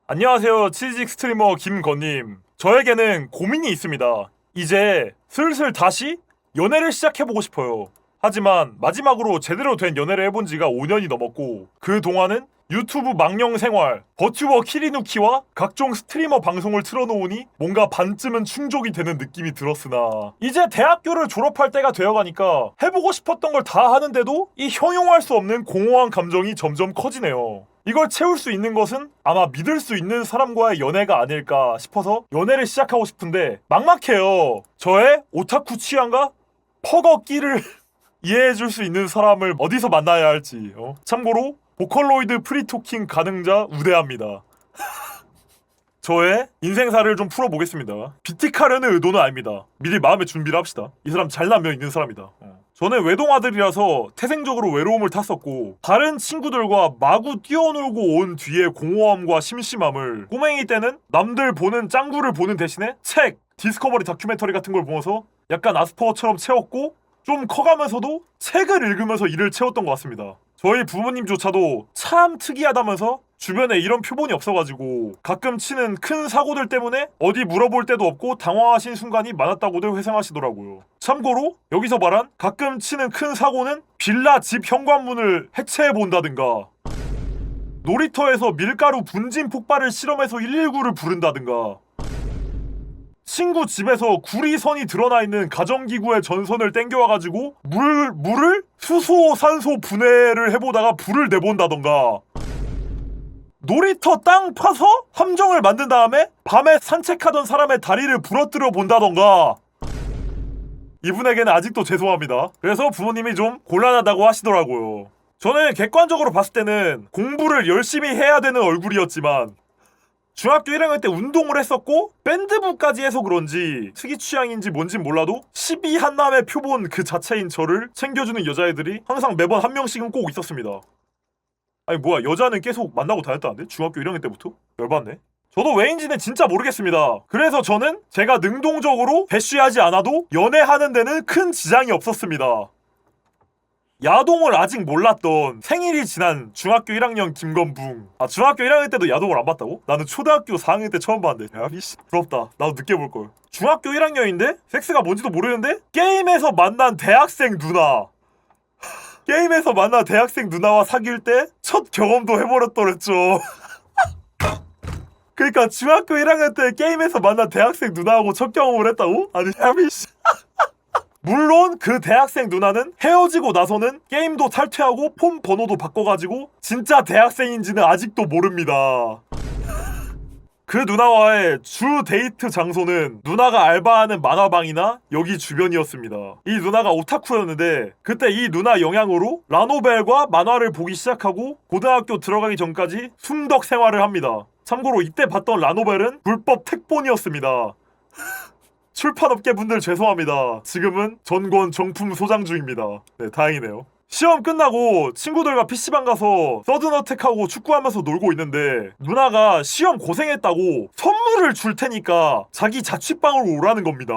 안녕하세요. 치즈직 스트리머 김건님. 저에게는 고민이 있습니다. 이제 슬슬 다시 연애를 시작해보고 싶어요. 하지만 마지막으로 제대로 된 연애를 해본 지가 5년이 넘었고 그동안은 유튜브 망령 생활, 버튜버 키리누키와 각종 스트리머 방송을 틀어놓으니 뭔가 반쯤은 충족이 되는 느낌이 들었으나 이제 대학교를 졸업할 때가 되어가니까 해보고 싶었던 걸 다 하는데도 이 형용할 수 없는 공허한 감정이 점점 커지네요. 이걸 채울 수 있는 것은 아마 믿을 수 있는 사람과의 연애가 아닐까 싶어서 연애를 시작하고 싶은데 막막해요. 저의 오타쿠 취향과 퍼거 끼를 이해해줄 수 있는 사람을 어디서 만나야 할지. 참고로 보컬로이드 프리토킹 가능자 우대합니다. 저의 인생사를 좀 풀어보겠습니다. 비틱하려는 의도는 아닙니다. 미리 마음의 준비를 합시다. 이 사람 잘난 면 있는 사람이다. 저는 외동아들이라서 태생적으로 외로움을 탔었고 다른 친구들과 마구 뛰어놀고 온 뒤에 공허함과 심심함을 꼬맹이 때는 남들 보는 짱구를 보는 대신에 책, 디스커버리 다큐멘터리 같은 걸 보면서 약간 아스퍼거처럼 채웠고 좀 커가면서도 책을 읽으면서 일을 채웠던 것 같습니다. 저희 부모님조차도 참 특이하다면서 주변에 이런 표본이 없어가지고 가끔 치는 큰 사고들 때문에 어디 물어볼 데도 없고 당황하신 순간이 많았다고들 회상하시더라고요. 참고로 여기서 말한 가끔 치는 큰 사고는 빌라 집 현관문을 해체해본다든가 놀이터에서 밀가루 분진 폭발을 실험해서 119를 부른다든가 친구 집에서 구리선이 드러나 있는 가정기구의 전선을 땡겨와가지고 물을 수소 산소 분해를 해보다가 불을 내본다던가 놀이터 땅 파서 함정을 만든 다음에 밤에 산책하던 사람의 다리를 부러뜨려 본다던가 이분에게는 아직도 죄송합니다. 그래서 부모님이 좀 곤란하다고 하시더라고요. 저는 객관적으로 봤을 때는 공부를 열심히 해야 되는 얼굴이었지만 중학교 1학년 때 운동을 했었고 밴드부까지 해서 그런지 특이 취향인지 뭔진 몰라도 12 한남의 표본 그 자체인 저를 챙겨주는 여자애들이 항상 매번 한 명씩은 꼭 있었습니다. 아니 뭐야 여자는 계속 만나고 다녔다는데? 중학교 1학년 때부터? 열받네. 저도 왜인지는 진짜 모르겠습니다. 그래서 저는 제가 능동적으로 대쉬하지 않아도 연애하는 데는 큰 지장이 없었습니다. 야동을 아직 몰랐던 생일이 지난 중학교 1학년 김건붕. 중학교 1학년 때도 야동을 안 봤다고? 나는 초등학교 4학년 때 처음 봤는데. 야 미씨 부럽다. 나도 늦게 볼걸. 중학교 1학년인데? 섹스가 뭔지도 모르는데? 게임에서 만난 대학생 누나. 게임에서 만난 대학생 누나와 사귈 때 첫 경험도 해버렸더랬죠. 그니까 중학교 1학년 때 게임에서 만난 대학생 누나하고 첫 경험을 했다고? 아니 야 미씨. 물론 그 대학생 누나는 헤어지고 나서는 게임도 탈퇴하고 폰 번호도 바꿔가지고 진짜 대학생인지는 아직도 모릅니다. 그 누나와의 주 데이트 장소는 누나가 알바하는 만화방이나 여기 주변이었습니다. 이 누나가 오타쿠였는데 그때 이 누나 영향으로 라노벨과 만화를 보기 시작하고 고등학교 들어가기 전까지 숨덕 생활을 합니다. 참고로 이때 봤던 라노벨은 불법 택본이었습니다. 출판업계 분들 죄송합니다. 지금은 전권 정품 소장 중입니다. 네, 다행이네요. 시험 끝나고 친구들과 PC방 가서 서든어택하고 축구하면서 놀고 있는데 누나가 시험 고생했다고 선물을 줄 테니까 자기 자취방으로 오라는 겁니다.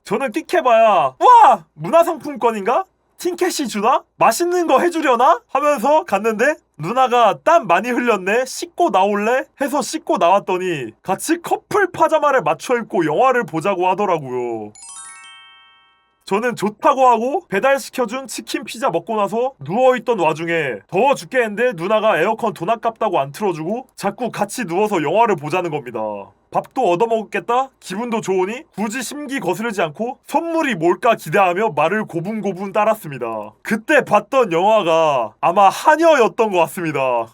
저는 끽해봐야 와! 문화상품권인가? 틴캐시 주나? 맛있는 거 해주려나? 하면서 갔는데 누나가 땀 많이 흘렸네? 씻고 나올래? 해서 씻고 나왔더니 같이 커플 파자마를 맞춰 입고 영화를 보자고 하더라고요. 저는 좋다고 하고 배달시켜준 치킨 피자 먹고 나서 누워있던 와중에 더워 죽겠는데 누나가 에어컨 돈 아깝다고 안 틀어주고 자꾸 같이 누워서 영화를 보자는 겁니다. 밥도 얻어먹었겠다? 기분도 좋으니 굳이 심기 거스르지 않고 선물이 뭘까 기대하며 말을 고분고분 따랐습니다. 그때 봤던 영화가 아마 하녀였던 것 같습니다.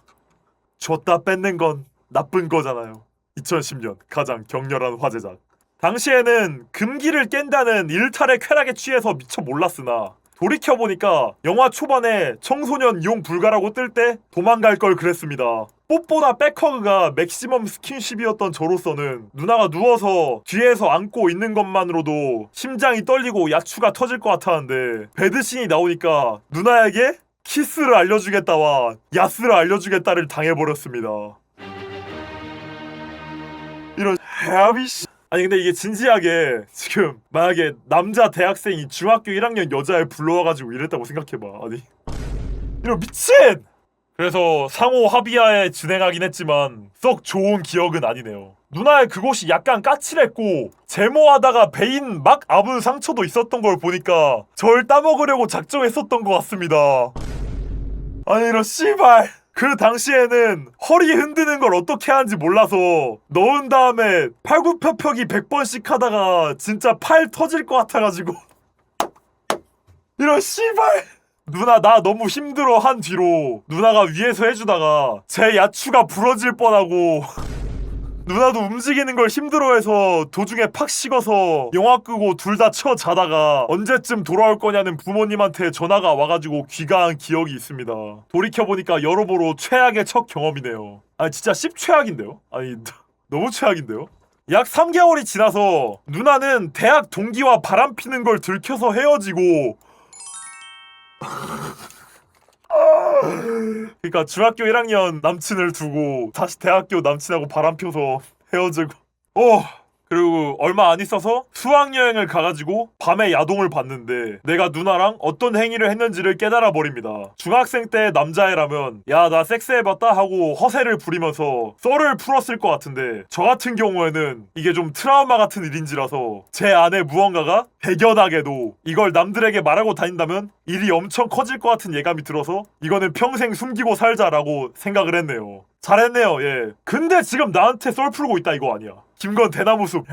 줬다 뺏는 건 나쁜 거잖아요. 2010년 가장 격렬한 화제작. 당시에는 금기를 깬다는 일탈의 쾌락에 취해서 미처 몰랐으나 돌이켜보니까 영화 초반에 청소년 이용 불가라고 뜰 때 도망갈 걸 그랬습니다. 뽀뽀나 백허그가 맥시멈 스킨십이었던 저로서는 누나가 누워서 뒤에서 안고 있는 것만으로도 심장이 떨리고 야추가 터질 것 같았는데 배드신이 나오니까 누나에게 키스를 알려주겠다와 야스를 알려주겠다를 당해버렸습니다. 이런 야비씨. 아니 근데 이게 진지하게 지금 만약에 남자 대학생이 중학교 1학년 여자애 불러와가지고 이랬다고 생각해봐. 아니 이런 미친! 그래서 상호 합의하에 진행하긴 했지만 썩 좋은 기억은 아니네요. 누나의 그곳이 약간 까칠했고 제모하다가 베인 막 아픈 상처도 있었던 걸 보니까 절 따먹으려고 작정했었던 것 같습니다. 아니 이런 씨발. 그 당시에는 허리 흔드는 걸 어떻게 하는지 몰라서 넣은 다음에 팔굽혀펴기 100번씩 하다가 진짜 팔 터질 것 같아가지고 이런 씨발. 누나 나 너무 힘들어 한 뒤로 누나가 위에서 해주다가 제 야추가 부러질 뻔하고 누나도 움직이는 걸 힘들어해서 도중에 팍 식어서 영화 끄고 둘 다 쳐 자다가 언제쯤 돌아올 거냐는 부모님한테 전화가 와가지고 귀가한 기억이 있습니다. 돌이켜보니까 여러모로 최악의 첫 경험이네요. 아니 진짜 씹최악인데요? 아니 너무 최악인데요? 약 3개월이 지나서 누나는 대학 동기와 바람 피는 걸 들켜서 헤어지고 그러니까 중학교 1학년 남친을 두고 다시 대학교 남친하고 바람 펴서 헤어지고 그리고 얼마 안 있어서 수학여행을 가가지고 밤에 야동을 봤는데 내가 누나랑 어떤 행위를 했는지를 깨달아 버립니다. 중학생 때 남자애라면 야 나 섹스해봤다 하고 허세를 부리면서 썰을 풀었을 것 같은데 저 같은 경우에는 이게 좀 트라우마 같은 일인지라서 제 안에 무언가가 대견하게도 이걸 남들에게 말하고 다닌다면 일이 엄청 커질 것 같은 예감이 들어서 이거는 평생 숨기고 살자라고 생각을 했네요. 잘했네요. 예. 근데 지금 나한테 썰 풀고 있다 이거 아니야. 김건 대나무숲.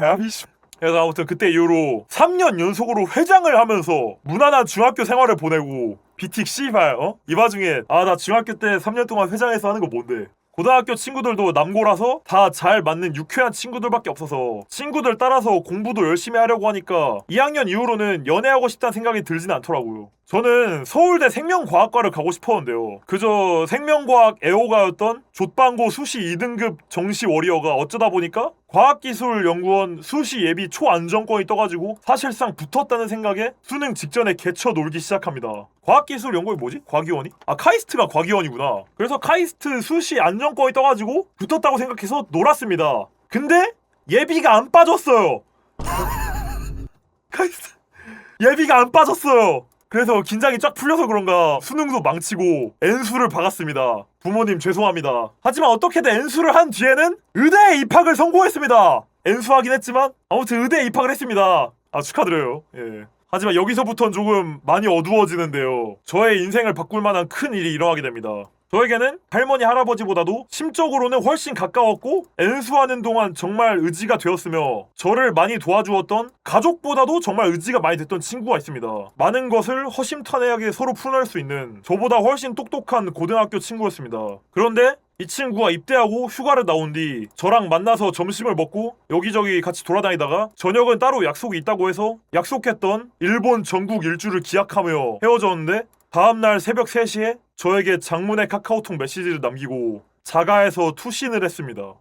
그래서 아무튼 그때 이후로 3년 연속으로 회장을 하면서 무난한 중학교 생활을 보내고 비틱 씨발 이 와중에 나 중학교 때 3년 동안 회장해서 하는 거 뭔데. 고등학교 친구들도 남고라서 다 잘 맞는 유쾌한 친구들밖에 없어서 친구들 따라서 공부도 열심히 하려고 하니까 2학년 이후로는 연애하고 싶다는 생각이 들진 않더라고요. 저는 서울대 생명과학과를 가고 싶었는데요. 그저 생명과학 애호가였던 족방고 수시 2등급 정시 워리어가 어쩌다 보니까 과학기술연구원 수시 예비 초안정권이 떠가지고 사실상 붙었다는 생각에 수능 직전에 개쳐 놀기 시작합니다. 과학기술연구원이 뭐지? 과기원이? 카이스트가 과기원이구나. 그래서 카이스트 수시 안정권이 떠가지고 붙었다고 생각해서 놀았습니다. 근데 예비가 안 빠졌어요. 카이스트 예비가 안 빠졌어요. 그래서 긴장이 쫙 풀려서 그런가 수능도 망치고 N수를 박았습니다. 부모님 죄송합니다. 하지만 어떻게든 N수를 한 뒤에는 의대에 입학을 성공했습니다. N수 하긴 했지만 아무튼 의대에 입학을 했습니다. 축하드려요. 예. 하지만 여기서부터는 조금 많이 어두워지는데요. 저의 인생을 바꿀 만한 큰 일이 일어나게 됩니다. 저에게는 할머니 할아버지보다도 심적으로는 훨씬 가까웠고 N수하는 동안 정말 의지가 되었으며 저를 많이 도와주었던 가족보다도 정말 의지가 많이 됐던 친구가 있습니다. 많은 것을 허심탄회하게 서로 풀어낼 수 있는 저보다 훨씬 똑똑한 고등학교 친구였습니다. 그런데 이 친구가 입대하고 휴가를 나온 뒤 저랑 만나서 점심을 먹고 여기저기 같이 돌아다니다가 저녁은 따로 약속이 있다고 해서 약속했던 일본 전국 일주를 기약하며 헤어졌는데 다음날 새벽 3시에 저에게 장문의 카카오톡 메시지를 남기고 자가에서 투신을 했습니다.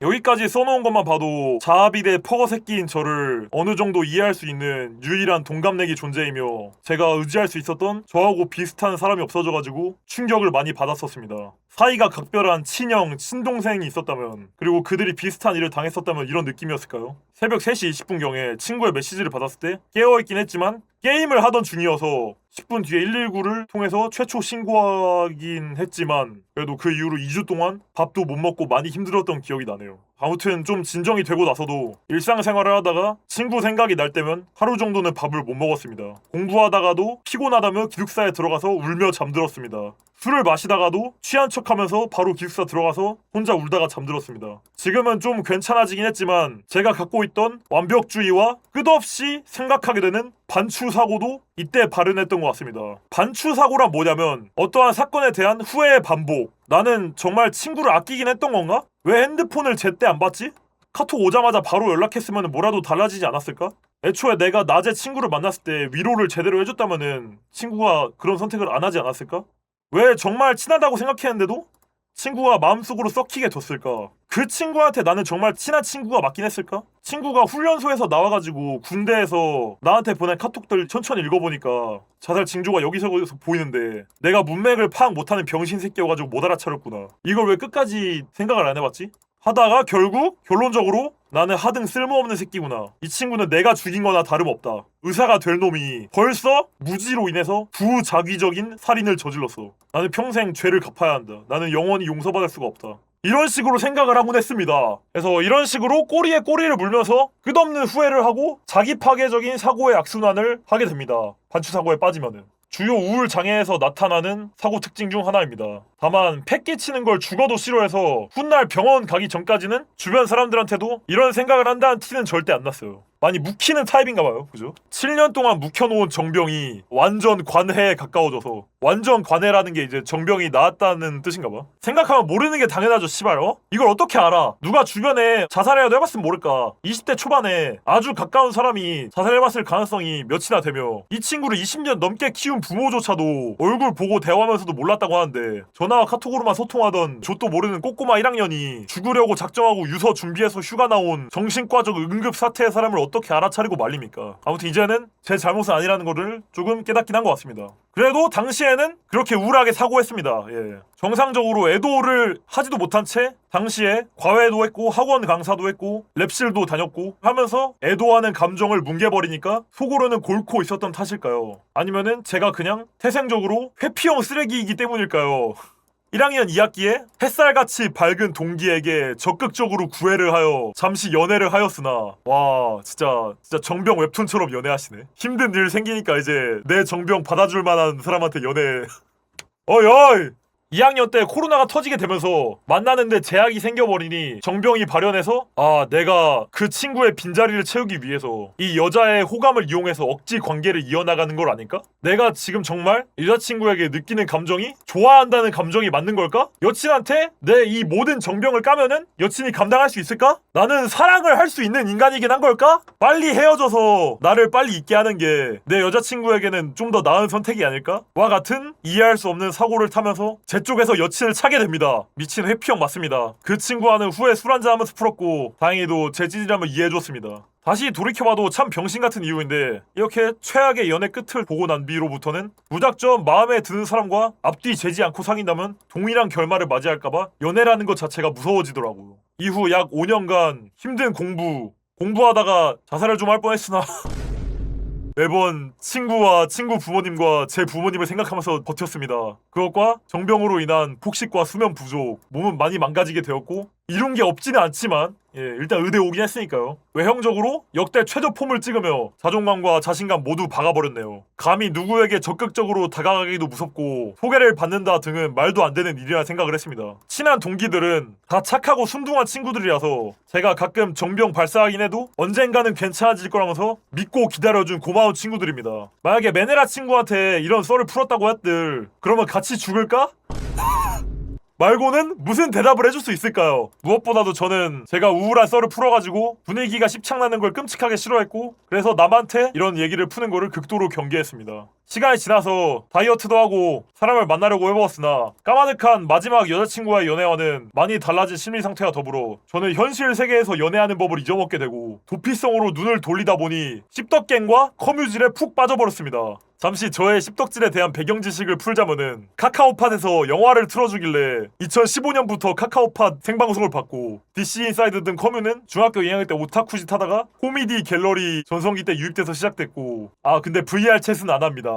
여기까지 써놓은 것만 봐도 자아비대 퍼거 새끼인 저를 어느 정도 이해할 수 있는 유일한 동갑내기 존재이며 제가 의지할 수 있었던 저하고 비슷한 사람이 없어져가지고 충격을 많이 받았었습니다. 사이가 각별한 친형, 친동생이 있었다면 그리고 그들이 비슷한 일을 당했었다면 이런 느낌이었을까요? 새벽 3시 20분경에 친구의 메시지를 받았을 때 깨어있긴 했지만 게임을 하던 중이어서 10분 뒤에 119를 통해서 최초 신고하긴 했지만 그래도 그 이후로 2주 동안 밥도 못 먹고 많이 힘들었던 기억이 나네요. 아무튼 좀 진정이 되고 나서도 일상생활을 하다가 친구 생각이 날 때면 하루 정도는 밥을 못 먹었습니다. 공부하다가도 피곤하다며 기숙사에 들어가서 울며 잠들었습니다. 술을 마시다가도 취한 척하면서 바로 기숙사 들어가서 혼자 울다가 잠들었습니다. 지금은 좀 괜찮아지긴 했지만 제가 갖고 있던 완벽주의와 끝없이 생각하게 되는 반추사고도 이때 발현했던 것 같습니다. 반추사고란 뭐냐면 어떠한 사건에 대한 후회의 반복. 나는 정말 친구를 아끼긴 했던 건가? 왜 핸드폰을 제때 안 받지? 카톡 오자마자 바로 연락했으면 뭐라도 달라지지 않았을까? 애초에 내가 낮에 친구를 만났을 때 위로를 제대로 해줬다면은 친구가 그런 선택을 안 하지 않았을까? 왜 정말 친하다고 생각했는데도 친구가 마음속으로 썩히게 뒀을까? 그 친구한테 나는 정말 친한 친구가 맞긴 했을까? 친구가 훈련소에서 나와가지고 군대에서 나한테 보낸 카톡들 천천히 읽어보니까 자살 징조가 여기저기서 보이는데 내가 문맥을 파악 못하는 병신 새끼여가지고 못 알아차렸구나. 이걸 왜 끝까지 생각을 안 해봤지? 하다가 결국 결론적으로 나는 하등 쓸모없는 새끼구나. 이 친구는 내가 죽인 거나 다름없다. 의사가 될 놈이 벌써 무지로 인해서 부자기적인 살인을 저질렀어. 나는 평생 죄를 갚아야 한다. 나는 영원히 용서받을 수가 없다. 이런 식으로 생각을 하곤 했습니다. 그래서 이런 식으로 꼬리에 꼬리를 물면서 끝없는 후회를 하고 자기 파괴적인 사고의 악순환을 하게 됩니다. 반추사고에 빠지면은. 주요 우울 장애에서 나타나는 사고 특징 중 하나입니다. 다만 패 끼치는 걸 죽어도 싫어해서 훗날 병원 가기 전까지는 주변 사람들한테도 이런 생각을 한다는 티는 절대 안 났어요. 많이 묵히는 타입인가봐요. 그죠? 7년 동안 묵혀놓은 정병이 완전 관해에 가까워져서, 완전 관해라는 게 이제 정병이 나았다는 뜻인가봐. 생각하면 모르는 게 당연하죠. 씨발. 이걸 어떻게 알아? 누가 주변에 자살이라도 해봤으면 모를까. 20대 초반에 아주 가까운 사람이 자살해봤을 가능성이 몇이나 되며, 이 친구를 20년 넘게 키운 부모조차도 얼굴 보고 대화하면서도 몰랐다고 하는데, 전화와 카톡으로만 소통하던 좆도 모르는 꼬꼬마 1학년이 죽으려고 작정하고 유서 준비해서 휴가 나온 정신과적 응급 사태의 사람을 어떻게 알아차리고 말립니까? 아무튼 이제는 제 잘못은 아니라는 거를 조금 깨닫긴 한 것 같습니다. 그래도 당시에는 그렇게 우울하게 사고했습니다. 예. 정상적으로 애도를 하지도 못한 채 당시에 과외도 했고 학원 강사도 했고 랩실도 다녔고 하면서 애도하는 감정을 뭉개버리니까 속으로는 골고 있었던 탓일까요? 아니면은 제가 그냥 태생적으로 회피형 쓰레기이기 때문일까요? 1학년 2학기에 햇살같이 밝은 동기에게 적극적으로 구애를 하여 잠시 연애를 하였으나, 와 진짜 정병 웹툰처럼 연애하시네. 힘든 일 생기니까 이제 내 정병 받아줄 만한 사람한테 연애. 어이 2학년 때 코로나가 터지게 되면서 만나는데 제약이 생겨버리니 정병이 발현해서, 아 내가 그 친구의 빈자리를 채우기 위해서 이 여자의 호감을 이용해서 억지 관계를 이어나가는 걸 아닐까? 내가 지금 정말 여자친구에게 느끼는 감정이 좋아한다는 감정이 맞는 걸까? 여친한테 내 이 모든 정병을 까면은 여친이 감당할 수 있을까? 나는 사랑을 할 수 있는 인간이긴 한 걸까? 빨리 헤어져서 나를 빨리 잊게 하는 게 내 여자친구에게는 좀 더 나은 선택이 아닐까? 와 같은 이해할 수 없는 사고를 타면서 제 쪽에서 여친을 차게 됩니다. 미친 회피형 맞습니다. 그 친구와는 후에 술 한잔하면서 풀었고 다행히도 제 찌질함을 이해해줬습니다. 다시 돌이켜봐도 참 병신같은 이유인데, 이렇게 최악의 연애 끝을 보고 난 뒤로부터는 무작정 마음에 드는 사람과 앞뒤 재지 않고 사귄다면 동일한 결말을 맞이할까봐 연애라는 것 자체가 무서워지더라고요. 이후 약 5년간 힘든 공부하다가 자살을 좀 할 뻔했으나 매번 친구와 친구 부모님과 제 부모님을 생각하면서 버텼습니다. 그것과 정병으로 인한 폭식과 수면 부족, 몸은 많이 망가지게 되었고 이룬 게 없지는 않지만 일단 의대 오긴 했으니까요. 외형적으로 역대 최저 폼을 찍으며 자존감과 자신감 모두 박아버렸네요. 감히 누구에게 적극적으로 다가가기도 무섭고 소개를 받는다 등은 말도 안 되는 일이라 생각을 했습니다. 친한 동기들은 다 착하고 순둥한 친구들이라서 제가 가끔 정병 발사하긴 해도 언젠가는 괜찮아질 거라면서 믿고 기다려준 고마운 친구들입니다. 만약에 메네라 친구한테 이런 썰을 풀었다고 했들 그러면 같이 죽을까? 말고는 무슨 대답을 해줄 수 있을까요? 무엇보다도 저는 제가 우울한 썰을 풀어가지고 분위기가 씹창나는 걸 끔찍하게 싫어했고, 그래서 남한테 이런 얘기를 푸는 거를 극도로 경계했습니다. 시간이 지나서 다이어트도 하고 사람을 만나려고 해보았으나 까마득한 마지막 여자친구와의 연애와는 많이 달라진 심리 상태와 더불어 저는 현실 세계에서 연애하는 법을 잊어먹게 되고 도피성으로 눈을 돌리다 보니 씹덕갱과 커뮤질에 푹 빠져버렸습니다. 잠시 저의 씹덕질에 대한 배경 지식을 풀자면은 카카오팟에서 영화를 틀어주길래 2015년부터 카카오팟 생방송을 받고 DC 인사이드 등 커뮤는 중학교 2학년 때 오타쿠짓 하다가 코미디 갤러리 전성기 때 유입돼서 시작됐고, 아 근데 VR 챗은 안 합니다.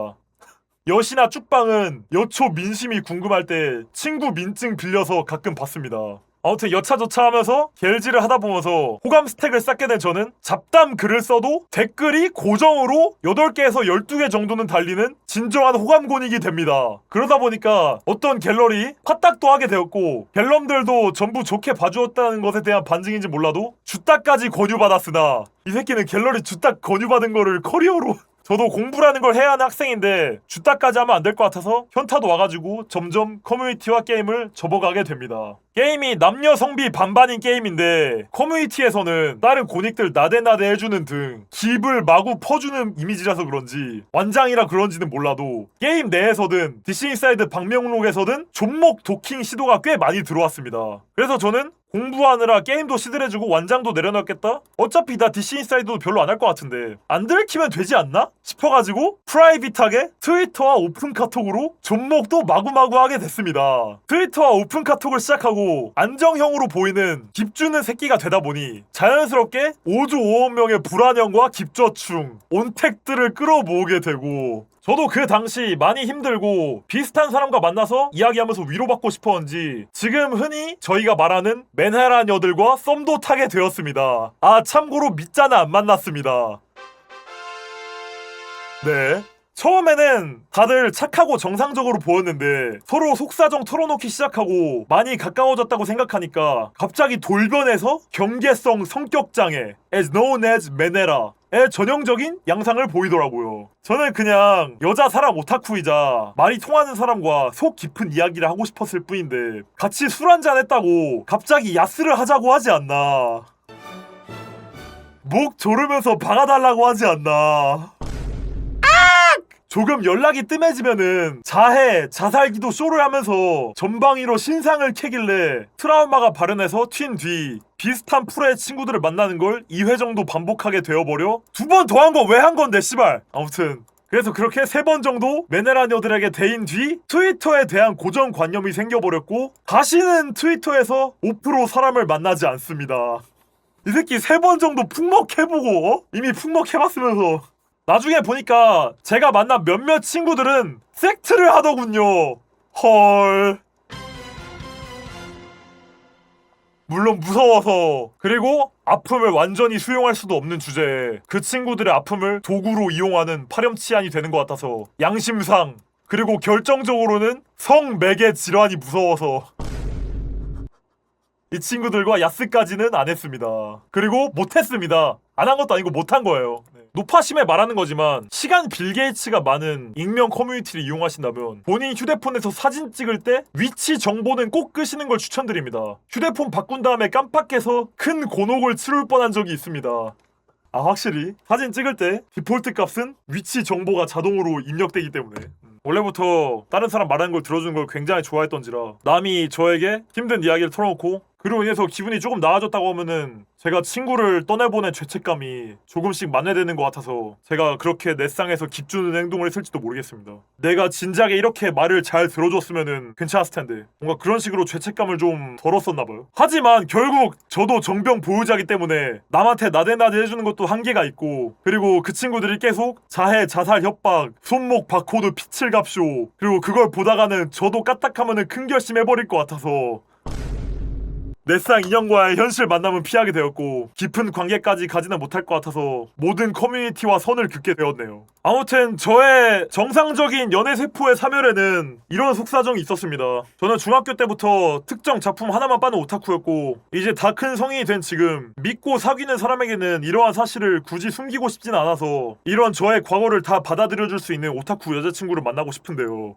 여시나 쭉방은 여초 민심이 궁금할 때 친구 민증 빌려서 가끔 봤습니다. 아무튼 여차저차 하면서 겔질을 하다 보면서 호감 스택을 쌓게 된 저는 잡담 글을 써도 댓글이 고정으로 8개에서 12개 정도는 달리는 진정한 호감곤익이 됩니다. 그러다 보니까 어떤 갤러리 화딱도 하게 되었고 갤럼들도 전부 좋게 봐주었다는 것에 대한 반증인지 몰라도 주딱까지 권유받았으나 이 새끼는 갤러리 주딱 권유받은 거를 커리어로 저도 공부라는 걸 해야 하는 학생인데 주딱까지 하면 안 될 것 같아서 현타도 와가지고 점점 커뮤니티와 게임을 접어가게 됩니다. 게임이 남녀 성비 반반인 게임인데 커뮤니티에서는 다른 고닉들 나대나대 해주는 등 깁을 마구 퍼주는 이미지라서 그런지 완장이라 그런지는 몰라도 게임 내에서든 디스인사이드 방명록에서든 존목 도킹 시도가 꽤 많이 들어왔습니다. 그래서 저는 공부하느라 게임도 시들해주고 완장도 내려놨겠다? 어차피 나 DC 인사이드도 별로 안 할 것 같은데 안 들키면 되지 않나? 싶어가지고 프라이빗하게 트위터와 오픈 카톡으로 존목도 마구마구 하게 됐습니다. 트위터와 오픈 카톡을 시작하고 그리고 안정형으로 보이는 깁주는 새끼가 되다 보니 자연스럽게 5조 5억 명의 불안형과 깁저충, 온택들을 끌어모으게 되고 저도 그 당시 많이 힘들고 비슷한 사람과 만나서 이야기하면서 위로받고 싶었는지 지금 흔히 저희가 말하는 맨헤라녀들과 썸도 타게 되었습니다. 아 참고로 밑자는 안 만났습니다. 네. 처음에는 다들 착하고 정상적으로 보였는데 서로 속사정 털어놓기 시작하고 많이 가까워졌다고 생각하니까 갑자기 돌변해서 경계성 성격장애 as known as 메네라의 전형적인 양상을 보이더라고요. 저는 그냥 여자 사람 오타쿠이자 말이 통하는 사람과 속 깊은 이야기를 하고 싶었을 뿐인데 같이 술 한잔 했다고 갑자기 야스를 하자고 하지 않나, 목 조르면서 박아달라고 하지 않나, 조금 연락이 뜸해지면은 자해, 자살기도 쇼를 하면서 전방위로 신상을 캐길래 트라우마가 발현해서 튄 뒤 비슷한 프로의 친구들을 만나는 걸 2회 정도 반복하게 되어버려 두 번 더 한 거 왜 한 건데 씨발. 아무튼 그래서 그렇게 3번 정도 메네라녀들에게 대인 뒤 트위터에 대한 고정관념이 생겨버렸고 다시는 트위터에서 5% 사람을 만나지 않습니다. 이 새끼 3번 정도 풍먹해보고 이미 풍먹해봤으면서 나중에 보니까 제가 만난 몇몇 친구들은 섹트를 하더군요. 헐. 물론 무서워서, 그리고 아픔을 완전히 수용할 수도 없는 주제에 그 친구들의 아픔을 도구로 이용하는 파렴치한이 되는 것 같아서 양심상, 그리고 결정적으로는 성매개 질환이 무서워서 이 친구들과 야스까지는 안 했습니다. 그리고 못했습니다. 안 한 것도 아니고 못한 거예요. 노파심에 말하는 거지만 시간 빌 게이츠가 많은 익명 커뮤니티를 이용하신다면 본인 휴대폰에서 사진 찍을 때 위치 정보는 꼭 끄시는 걸 추천드립니다. 휴대폰 바꾼 다음에 깜빡해서 큰 곤혹을 치룰 뻔한 적이 있습니다. 아 확실히 사진 찍을 때 디폴트 값은 위치 정보가 자동으로 입력되기 때문에 원래부터 다른 사람 말하는 걸 들어주는 걸 굉장히 좋아했던지라 남이 저에게 힘든 이야기를 털어놓고 그로 인해서 기분이 조금 나아졌다고 하면은 제가 친구를 떠내보낸 죄책감이 조금씩 만회되는 것 같아서 제가 그렇게 넷상에서 깁주는 행동을 했을지도 모르겠습니다. 내가 진작에 이렇게 말을 잘 들어줬으면은 괜찮았을 텐데 뭔가 그런 식으로 죄책감을 좀 덜었었나봐요. 하지만 결국 저도 정병 보유자기 때문에 남한테 나대나대 해주는 것도 한계가 있고, 그리고 그 친구들이 계속 자해, 자살 협박, 손목 바코드 피칠 갑쇼, 그리고 그걸 보다가는 저도 까딱하면은 큰 결심해버릴 것 같아서 넷상 인형과의 현실 만남은 피하게 되었고 깊은 관계까지 가지는 못할 것 같아서 모든 커뮤니티와 선을 긋게 되었네요. 아무튼 저의 정상적인 연애 세포의 사멸에는 이런 속사정이 있었습니다. 저는 중학교 때부터 특정 작품 하나만 빠는 오타쿠였고 이제 다 큰 성인이 된 지금 믿고 사귀는 사람에게는 이러한 사실을 굳이 숨기고 싶진 않아서 이런 저의 과거를 다 받아들여줄 수 있는 오타쿠 여자친구를 만나고 싶은데요.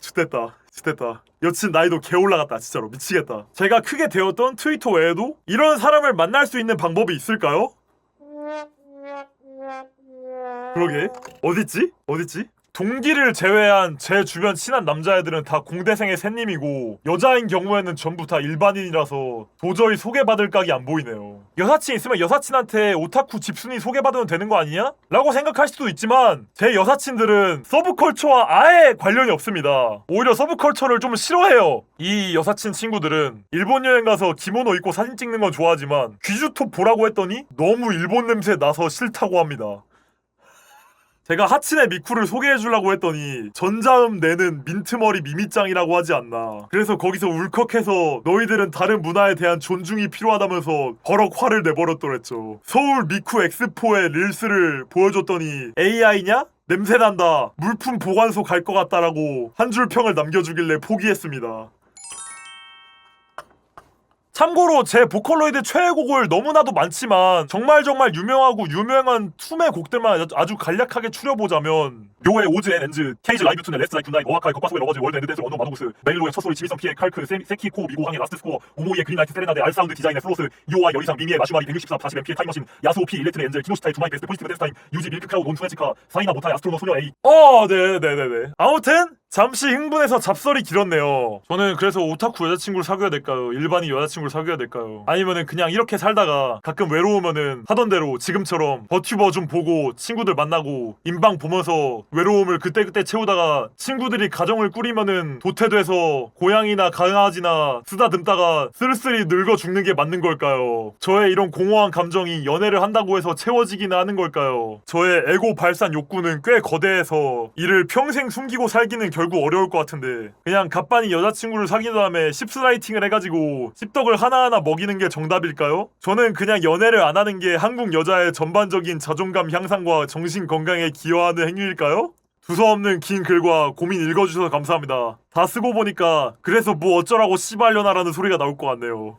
좋됐다. 여친 나이도 개 올라갔다. 진짜로 미치겠다. 제가 크게 되었던 트위터 외에도 이런 사람을 만날 수 있는 방법이 있을까요? 그러게 어딨지? 동기를 제외한 제 주변 친한 남자애들은 다 공대생의 샌님이고 여자인 경우에는 전부 다 일반인이라서 도저히 소개받을 각이 안 보이네요. 여사친 있으면 여사친한테 오타쿠 집순이 소개받으면 되는 거 아니냐? 라고 생각할 수도 있지만 제 여사친들은 서브컬처와 아예 관련이 없습니다. 오히려 서브컬처를 좀 싫어해요. 이 여사친 친구들은 일본 여행 가서 기모노 입고 사진 찍는 건 좋아하지만 귀주톱 보라고 했더니 너무 일본 냄새 나서 싫다고 합니다. 제가 하친의 미쿠를 소개해주려고 했더니 전자음 내는 민트머리 미미짱이라고 하지 않나. 그래서 거기서 울컥해서 너희들은 다른 문화에 대한 존중이 필요하다면서 버럭 화를 내버렸더랬죠. 서울 미쿠 엑스포의 릴스를 보여줬더니 AI냐? 냄새난다. 물품 보관소 갈 것 같다라고 한 줄 평을 남겨주길래 포기했습니다. 참고로 제 보컬로이드 최애곡을 너무나도 많지만 정말 유명하고 유명한 투매 곡들만 아주 간략하게 추려보자면 묘의 오즈 앤 엔즈, 케이지 라이브 투네, 레스 라이프 나잇, 오아카이, 거파소의 러버즈, 월드 엔드 댄스, 언더 마도구스, 메일로의 첫소리, 치미선 피의 칼크, 세키 코, 미고항의 라스트 스코어, 오모이의 그린라이트 세레나데, 알사운드 디자인의 플로스, 요와 여리상, 미미의 마슈마리, 164, 40MP의 타임머신, 야스오피, 일렉트리 엔젤, 키노시타의 투마이 베스트, 포지티브 댄스 타임, 유지 밀크 크라우드, 온투네치카, 사이나 모타의 아스트로노 소녀 A. 네네네네. 아무튼 잠시 흥분해서 잡설이 길었네요. 저는 그래서 오타쿠 여자친구를 사귀어야 될까요? 일반인 여자친구를 사귀어야 될까요? 아니면은 그냥 이렇게 살다가 가끔 외로우면은 하던 대로 지금처럼 버튜버 좀 보고 친구들 만나고 인방 보면서 외로움을 그때그때 채우다가 친구들이 가정을 꾸리면은 도태돼서 고양이나 강아지나 쓰다듬다가 쓸쓸히 늙어 죽는 게 맞는 걸까요? 저의 이런 공허한 감정이 연애를 한다고 해서 채워지기는 하는 걸까요? 저의 에고 발산 욕구는 꽤 거대해서 이를 평생 숨기고 살기는 결국 어려울 것 같은데 그냥 갑반이 여자친구를 사귄 다음에 씹스라이팅을 해가지고 씹덕을 하나하나 먹이는 게 정답일까요? 저는 그냥 연애를 안 하는 게 한국 여자의 전반적인 자존감 향상과 정신 건강에 기여하는 행위일까요? 두서없는 긴 글과 고민 읽어주셔서 감사합니다. 다 쓰고 보니까 그래서 뭐 어쩌라고 씨발려나라는 소리가 나올 것 같네요.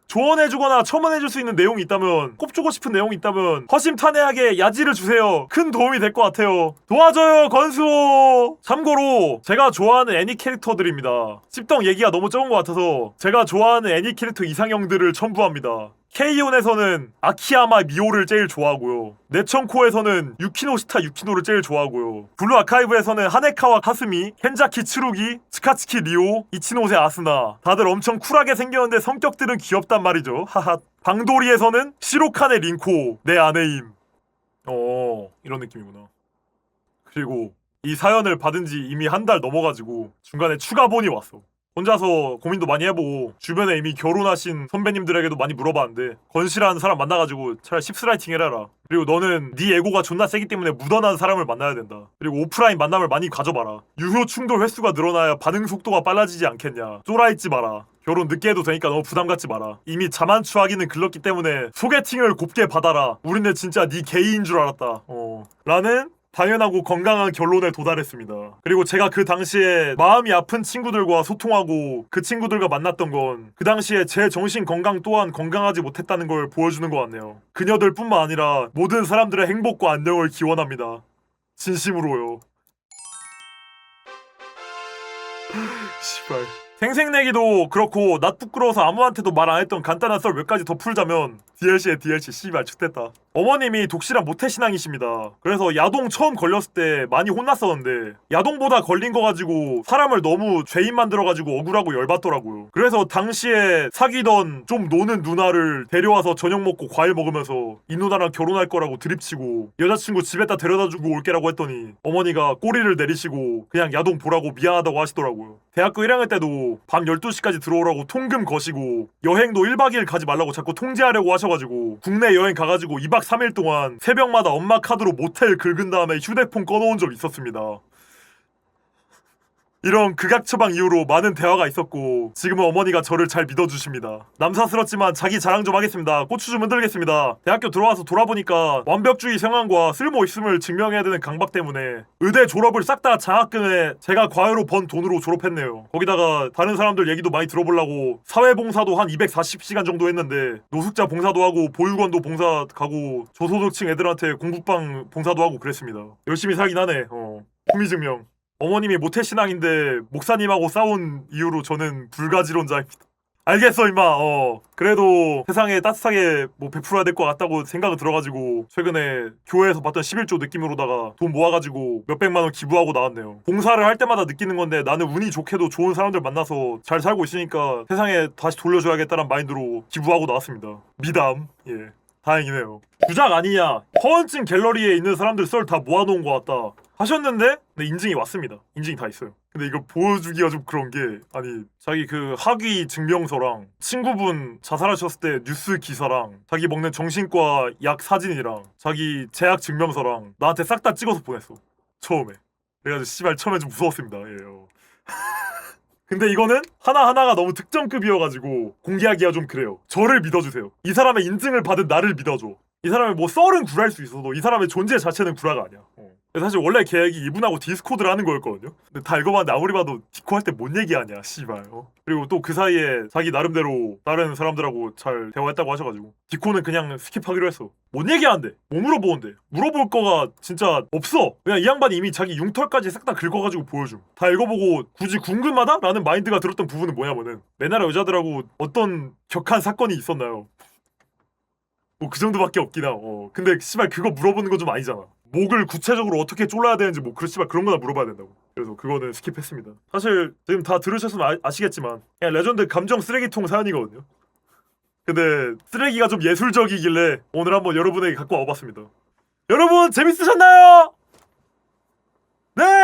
조언해주거나 첨언해줄 수 있는 내용이 있다면, 꼽주고 싶은 내용이 있다면 허심탄회하게 야지를 주세요. 큰 도움이 될 것 같아요. 도와줘요 건수호. 참고로 제가 좋아하는 애니 캐릭터들입니다. 씹덕 얘기가 너무 적은 것 같아서 제가 좋아하는 애니 캐릭터 이상형들을 첨부합니다. K-ON에서는 아키야마 미오를 제일 좋아하고요. 네천코에서는 유키노시타 유키노를 제일 좋아하고요. 블루 아카이브에서는 하네카와 카스미, 켄자키 츠루기, 츠카츠키 리오, 이치노세 아스나. 다들 엄청 쿨하게 생겼는데 성격들은 귀엽단 말이죠. 하하. 방도리에서는 시로칸의 링코, 내 아내임. 이런 느낌이구나. 그리고 이 사연을 받은 지 이미 한 달 넘어가지고 중간에 추가본이 왔어. 혼자서 고민도 많이 해보고 주변에 이미 결혼하신 선배님들에게도 많이 물어봤는데 건실한 사람 만나가지고 차라리 씹스라이팅 해라라. 그리고 너는 네 에고가 존나 세기 때문에 묻어난 사람을 만나야 된다. 그리고 오프라인 만남을 많이 가져봐라. 유효 충돌 횟수가 늘어나야 반응 속도가 빨라지지 않겠냐. 쫄아있지 마라. 결혼 늦게 해도 되니까 너무 부담 갖지 마라. 이미 자만추하기는 글렀기 때문에 소개팅을 곱게 받아라. 우리는 진짜 네 게이인 줄 알았다. 라는 당연하고 건강한 결론에 도달했습니다. 그리고 제가 그 당시에 마음이 아픈 친구들과 소통하고 그 친구들과 만났던 건 그 당시에 제 정신 건강 또한 건강하지 못했다는 걸 보여주는 것 같네요. 그녀들 뿐만 아니라 모든 사람들의 행복과 안녕을 기원합니다. 진심으로요. 시발. 생색내기도 그렇고 낯 부끄러워서 아무한테도 말 안 했던 간단한 썰 몇 가지 더 풀자면 DLC에 DLC 씨발 죽됐다. 어머님이 독실한 모태신앙이십니다. 그래서 야동 처음 걸렸을 때 많이 혼났었는데 야동보다 걸린 거 가지고 사람을 너무 죄인 만들어가지고 억울하고 열받더라고요. 그래서 당시에 사귀던 좀 노는 누나를 데려와서 저녁 먹고 과일 먹으면서 이 누나랑 결혼할 거라고 드립치고 여자친구 집에다 데려다주고 올게라고 했더니 어머니가 꼬리를 내리시고 그냥 야동 보라고 미안하다고 하시더라고요. 대학교 1학년 때도 밤 12시까지 들어오라고 통금 거시고 여행도 1박 2일 가지 말라고 자꾸 통제하려고 하셔가지고 국내 여행 가가지고 2박 3일 동안 새벽마다 엄마 카드로 모텔 긁은 다음에 휴대폰 꺼놓은 적 있었습니다. 이런 극악 처방 이후로 많은 대화가 있었고 지금은 어머니가 저를 잘 믿어주십니다. 남사스럽지만 자기 자랑 좀 하겠습니다. 고추 좀 흔들겠습니다. 대학교 들어와서 돌아보니까 완벽주의 성향과 쓸모있음을 증명해야 되는 강박 때문에 의대 졸업을 싹 다 장학금에 제가 과외로 번 돈으로 졸업했네요. 거기다가 다른 사람들 얘기도 많이 들어보려고 사회봉사도 한 240시간 정도 했는데 노숙자 봉사도 하고 보육원도 봉사 가고 저소득층 애들한테 공부방 봉사도 하고 그랬습니다. 열심히 살긴 하네. 후미증명. 어머님이 모태신앙인데 목사님하고 싸운 이후로 저는 불가지론자입니다. 알겠어 임마. 그래도 세상에 따뜻하게 뭐 베풀어야 될 것 같다고 생각이 들어가지고 최근에 교회에서 받던 11조 느낌으로다가 돈 모아가지고 몇백만 원 기부하고 나왔네요. 봉사를 할 때마다 느끼는 건데 나는 운이 좋게도 좋은 사람들 만나서 잘 살고 있으니까 세상에 다시 돌려줘야겠다는 마인드로 기부하고 나왔습니다. 미담. 예, 다행이네요. 주작 아니냐, 허언증 갤러리에 있는 사람들 썰 다 모아놓은 것 같다 하셨는데 네, 인증이 왔습니다. 인증이 다 있어요. 근데 이거 보여주기가 좀 그런 게 아니 자기 그 학위 증명서랑 친구분 자살하셨을 때 뉴스 기사랑 자기 먹는 정신과 약 사진이랑 자기 재학 증명서랑 나한테 싹 다 찍어서 보냈어. 처음에. 그래가지고 씨발 처음에 좀 무서웠습니다. 예. 근데 이거는 하나하나가 너무 특정급이어가지고 공개하기가 좀 그래요. 저를 믿어주세요. 이 사람의 인증을 받은 나를 믿어줘. 이 사람의 뭐 썰은 구랄 수 있어도 이 사람의 존재 자체는 구라가 아니야. 사실 원래 계획이 이분하고 디스코드를 하는 거였거든요. 근데 다 읽어봤는데 아무리 봐도 디코 할 때 뭔 얘기하냐 씨발. 그리고 또 그 사이에 자기 나름대로 다른 사람들하고 잘 대화했다고 하셔가지고 디코는 그냥 스킵하기로 했어. 뭔 얘기하는데? 뭐 물어보는데? 물어볼 거가 진짜 없어. 그냥 이 양반이 이미 자기 융털까지 싹 다 긁어가지고 보여줌. 다 읽어보고 굳이 궁금하다? 라는 마인드가 들었던 부분은 뭐냐면은 맨날 여자들하고 어떤 격한 사건이 있었나요? 뭐 그 정도밖에 없긴 하. 근데 씨발 그거 물어보는 거 좀 아니잖아. 목을 구체적으로 어떻게 졸라야 되는지 뭐 씨발 그런 거나 물어봐야 된다고. 그래서 그거는 스킵했습니다. 사실 지금 다 들으셨으면 아시겠지만 그냥 레전드 감정 쓰레기통 사연이거든요. 근데 쓰레기가 좀 예술적이길래 오늘 한번 여러분에게 갖고 와봤습니다. 여러분 재밌으셨나요? 네!